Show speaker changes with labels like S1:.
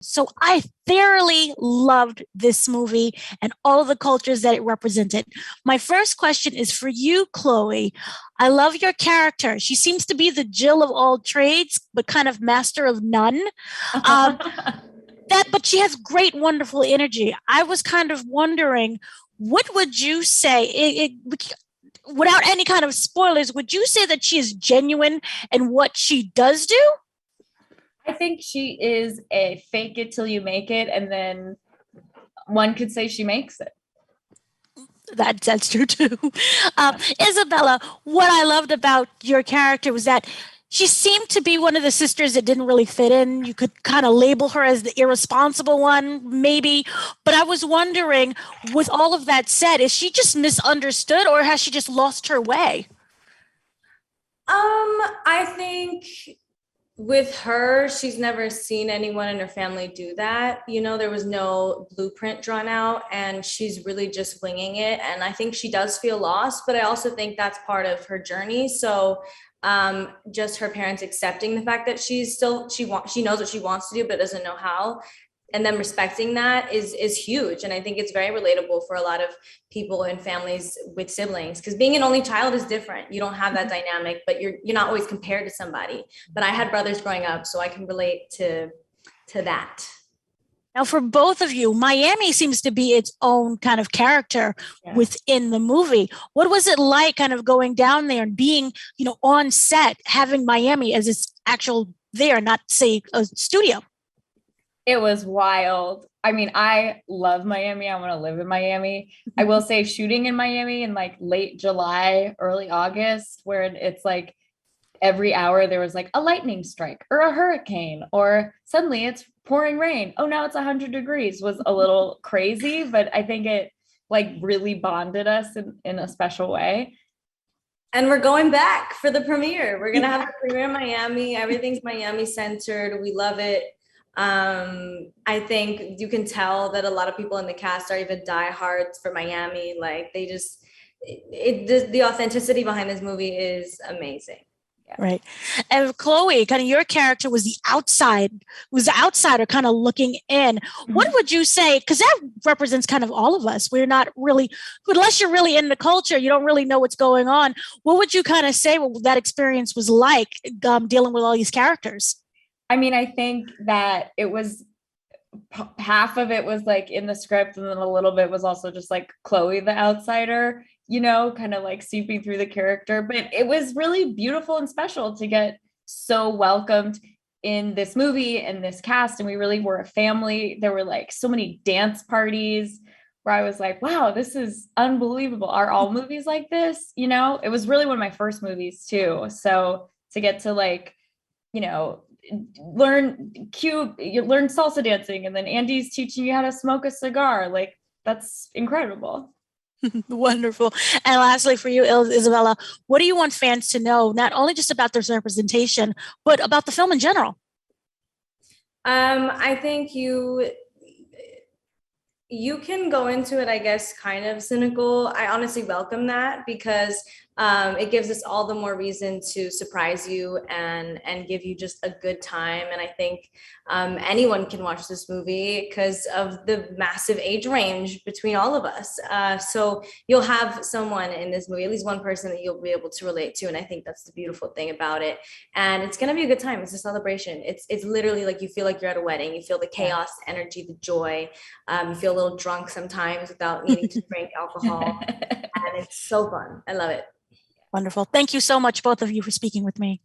S1: So I thoroughly loved this movie and all the cultures that it represented. My first question is for you, Chloe. I love your character. She seems to be the Jill of all trades, but kind of master of none. Um, but she has great, wonderful energy. I was kind of wondering, what would you say, without any kind of spoilers, would you say that she is genuine in what she does do?
S2: I think she is a fake it till you make it, and then one could say she makes it.
S1: That's true too. Isabela, what I loved about your character was that she seemed to be one of the sisters that didn't really fit in. You could kind of label her as the irresponsible one, maybe. But I was wondering, with all of that said, is she just misunderstood or has she just lost her way?
S3: I think with her, she's never seen anyone in her family do that. You know, there was no blueprint drawn out, and she's really just winging it. And I think she does feel lost, but I also think that's part of her journey. So just her parents accepting the fact that she knows what she wants to do but doesn't know how, and then respecting that is huge. And I think it's very relatable for a lot of people and families with siblings, because being an only child is different. You don't have that dynamic, but you're not always compared to somebody. But I had brothers growing up, so I can relate to that.
S1: Now, for both of you, Miami seems to be its own kind of character within the movie. What was it like kind of going down there and being, on set, having Miami as its actual there, not say a studio?
S2: It was wild. I mean, I love Miami. I want to live in Miami. I will say shooting in Miami in like late July, early August, where it's like every hour there was like a lightning strike or a hurricane, or suddenly it's pouring rain. Oh, now it's 100 degrees, was a little crazy, but I think it like really bonded us in a special way.
S3: And we're going back for the premiere. We're going to have a premiere in Miami. Everything's Miami centered. We love it. I think you can tell that a lot of people in the cast are even diehards for Miami. Like they just, the authenticity behind this movie is amazing.
S1: Yeah. Right. And Chloe, kind of your character was the outsider kind of looking in. Mm-hmm. What would you say? Because that represents kind of all of us. We're not really, unless you're really in the culture, you don't really know what's going on. What would you kind of say what that experience was like dealing with all these characters?
S2: I mean, I think that it was half of it was like in the script, and then a little bit was also just like Chloe, the outsider, kind of like seeping through the character. But it was really beautiful and special to get so welcomed in this movie and this cast. And we really were a family. There were like so many dance parties where I was like, wow, this is unbelievable. Are all movies like this? It was really one of my first movies too. So to get to like, learn salsa dancing, and then Andy's teaching you how to smoke a cigar. Like, that's incredible.
S1: Wonderful. And lastly, for you, Isabela, what do you want fans to know, not only just about this representation, but about the film in general?
S3: I think you can go into it, I guess, kind of cynical. I honestly welcome that, because it gives us all the more reason to surprise you and give you just a good time. And I think anyone can watch this movie because of the massive age range between all of us. So you'll have someone in this movie, at least one person that you'll be able to relate to. And I think that's the beautiful thing about it. And it's going to be a good time. It's a celebration. It's literally like you feel like you're at a wedding. You feel the chaos, the energy, the joy. You feel a little drunk sometimes without needing to drink alcohol. And it's so fun. I love it.
S1: Wonderful. Thank you so much, both of you, for speaking with me.